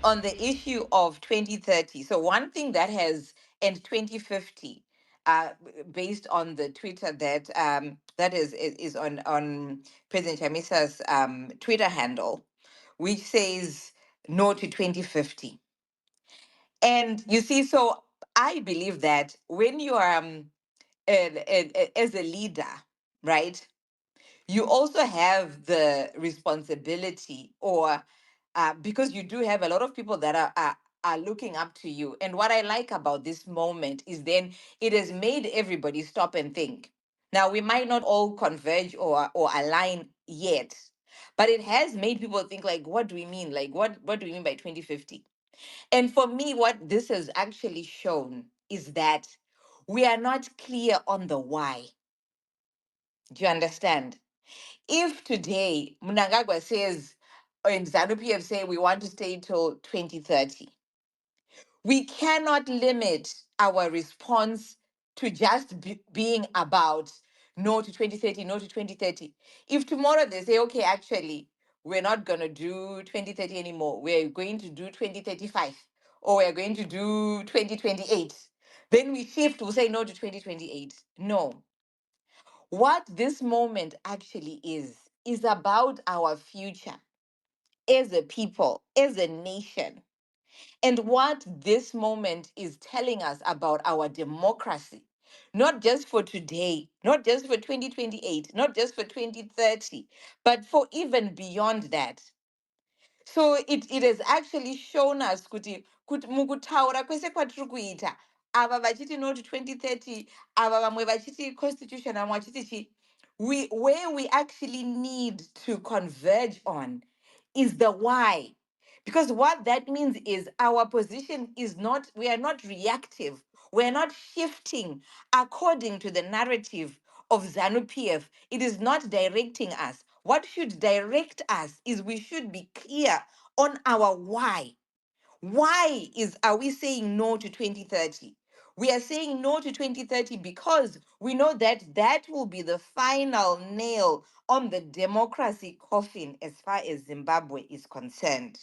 on the issue of 2030. So one thing that has, and 2050, based on the Twitter that that is on President Chamisa's Twitter handle, which says no to 2050. And you see, so I believe that when you are as a leader, right, you also have the responsibility, or because you do have a lot of people that are looking up to you. And what I like about this moment is then it has made everybody stop and think. Now we might not all converge or align yet, but it has made people think, like, what do we mean? Like, what do we mean by 2050? And for me, what this has actually shown is that we are not clear on the why. Do you understand? If today Mnangagwa says, or in ZANU PF say, we want to stay till 2030, we cannot limit our response to just being about no to 2030, no to 2030. If tomorrow they say, okay, actually, we're not going to do 2030 anymore, we're going to do 2035, or we're going to do 2028, then we shift, we'll say no to 2028. No. What this moment actually is about our future as a people, as a nation. And what this moment is telling us about our democracy, not just for today, not just for 2028, not just for 2030, but for even beyond that. So it has actually shown us kuti mukutaura kwese kwatiri kuita, ava vachiti no to 2030, ava vamwe vachiti constitution, vamwe vachiti chi, where we actually need to converge on is the why. Because what that means is our position is not, we are not reactive. We're not shifting according to the narrative of ZANU PF. It is not directing us. What should direct us is we should be clear on our why. Why are we saying no to 2030? We are saying no to 2030 because we know that that will be the final nail on the democracy coffin as far as Zimbabwe is concerned.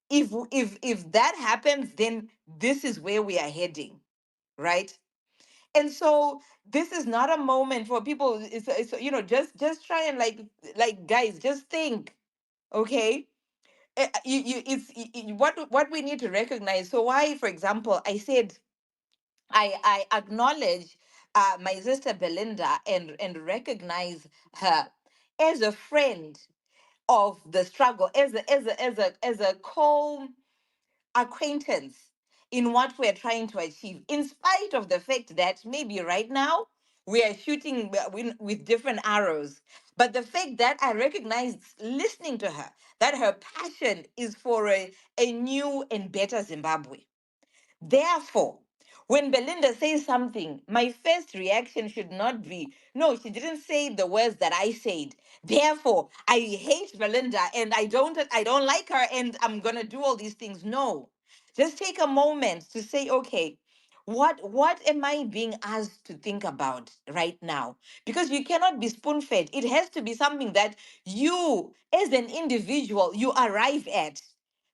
If that happens, then this is where we are heading, right? And so this is not a moment for people. It's just try and like guys, just think, okay? What we need to recognize. So why, for example, I said I acknowledge my sister Belinda and recognize her as a friend of the struggle, as a co acquaintance in what we're trying to achieve, in spite of the fact that maybe right now we are shooting with different arrows. But the fact that I recognize, listening to her, that her passion is for a new and better Zimbabwe. Therefore, when Belinda says something, my first reaction should not be, no, she didn't say the words that I said. Therefore, I hate Belinda and I don't like her and I'm gonna do all these things. No. Just take a moment to say, okay, what am I being asked to think about right now? Because you cannot be spoon-fed. It has to be something that you, as an individual, you arrive at,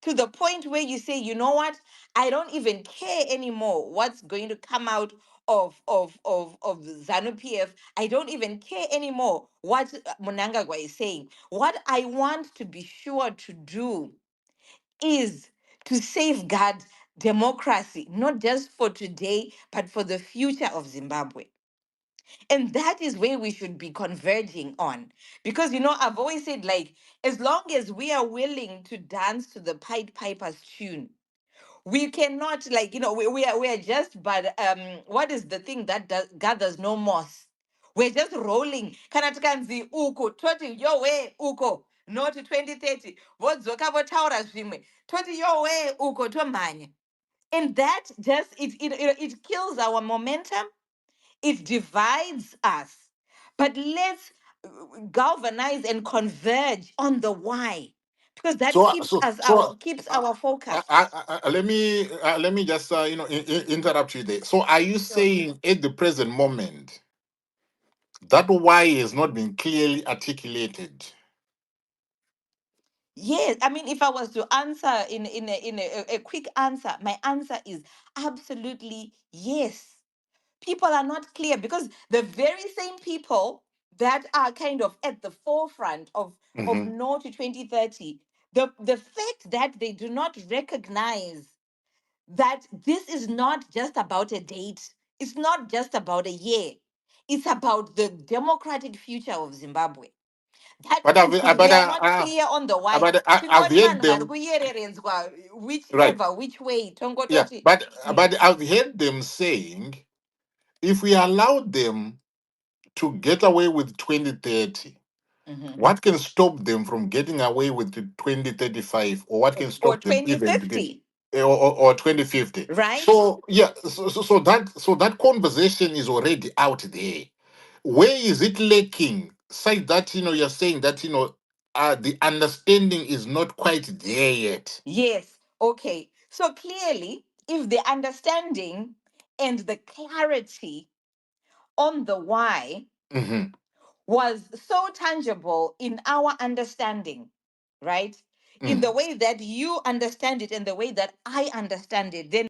to the point where you say, you know what, I don't even care anymore what's going to come out of ZANU PF. I don't even care anymore what Mnangagwa is saying. What I want to be sure to do is to safeguard democracy, not just for today, but for the future of Zimbabwe. And that is where we should be converging on. Because, I've always said, like, as long as we are willing to dance to the Pied Piper's tune, we cannot, like, we are just, but what is the thing that gathers no moss? We're just rolling. Kana tikanzi uko toti yo way uko no to 2030 vodzoka votaura zvimwe toti yo way uko tomhanya. And that just it kills our momentum. It divides us. But let's galvanize and converge on the why, because that So keeps so us so our focus. let me just interrupt you there. So are you Sure. saying at the present moment that why has not been clearly articulated? Yes, I mean, if I was to answer a quick answer, my answer is absolutely yes. People are not clear because the very same people that are kind of at the forefront of Hmm. no to 2030, the fact that they do not recognize that this is not just about a date, it's not just about a year, it's about the democratic future of Zimbabwe. That But means they are not clear on the why. I've Tingoti heard vanhu vari them. kuyereredzwa Right. whichever which way Yeah. tongototi. But I've heard them saying if we allow them to get away with 2030, Mhm. what can stop them from getting away with the 2035, or what can Or stop them even to get 2050, or 2050? right? So yeah, so that conversation is already out there. Where is it lacking? Say that you're saying that the understanding is not quite there yet. Yes. Okay. So clearly, if the understanding and the clarity on the why Hmm. was so tangible in our understanding, right? In the way that you understand it and the way that I understand it, then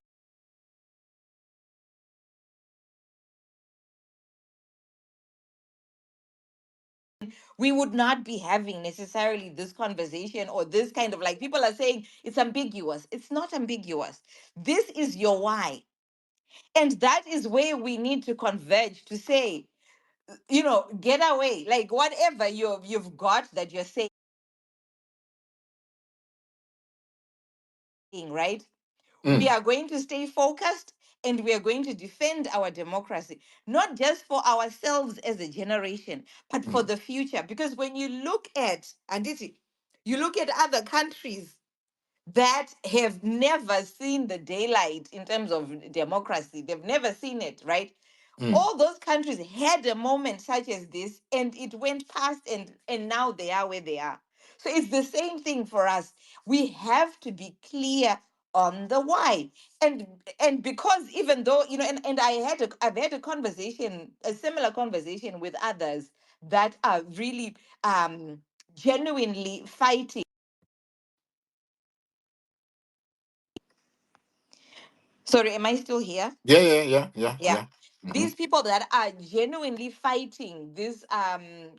we would not be having necessarily this conversation or this kind of, like, people are saying it's ambiguous. It's not ambiguous. This is your why. And that is where we need to converge to say, get away. Like, whatever you've got that you're saying, right? We Mm, are going to stay focused and we are going to defend our democracy, not just for ourselves as a generation, but for mm, the future. Because when you look at, and you look at other countries that have never seen the daylight in terms of democracy, they've never seen it, right? mm. All those countries had a moment such as this and it went past, and now they are where they are. So it's the same thing for us. We have to be clear on the why. And because even though, and I've had a conversation, a similar conversation with others that are really genuinely fighting. Sorry, am I still here? Yeah, yeah, yeah, yeah, Yeah. yeah. Hmm. These people that are genuinely fighting this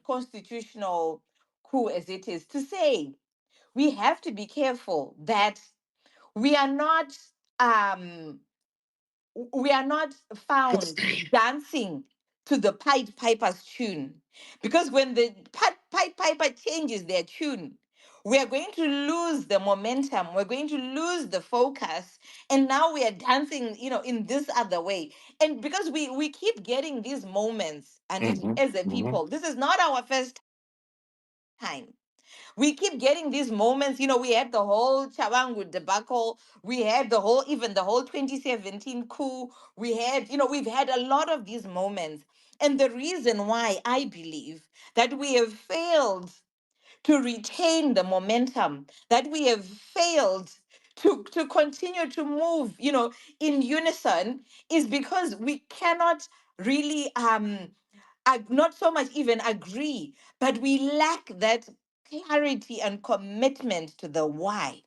constitutional coup, as it is, to say we have to be careful that we are not um we are not found dancing to the Pied Piper's tune. Because when the Pied Piper changes their tune, we are going to lose the momentum, we're going to lose the focus, and now we are dancing, in this other way. And because we keep getting these moments, and Hmm. as a Hmm. people, this is not our first time. We keep getting these moments. We had the whole Chabangu debacle. We had even the whole 2017 coup. We've had a lot of these moments. And the reason why I believe that we have failed to retain the momentum, that we have failed to continue to move, in unison, is because we cannot really not so much even agree, but we lack that clarity and commitment to the why.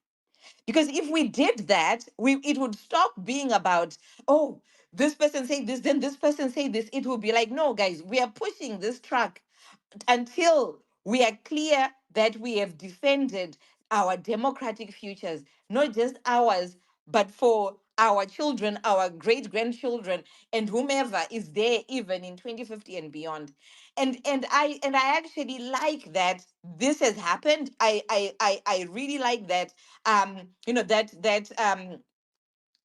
Because if we did that, it would stop being about, oh, this person say this, then this person say this. It would be like, no, guys, we are pushing this truck until we are clear that we have defended our democratic futures, not just ours, but for our children, our great grandchildren, and whomever is there even in 2050 and beyond. And I actually like that this has happened. I really like that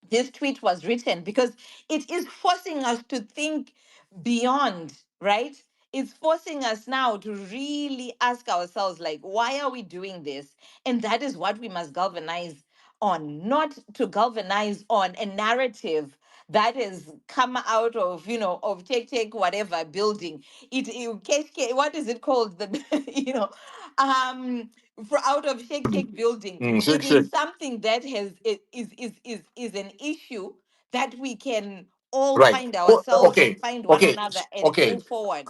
this tweet was written, because it is forcing us to think beyond, right? It's forcing us now to really ask ourselves, like, why are we doing this? And that is what we must galvanize on, not to galvanize on a narrative that has come out of, take whatever building. What is it called? The, for out of shake building. Mm, shake, It is shake. something that is an issue that we can all Right. find ourselves Okay. and find one Okay. another and Okay. move forward.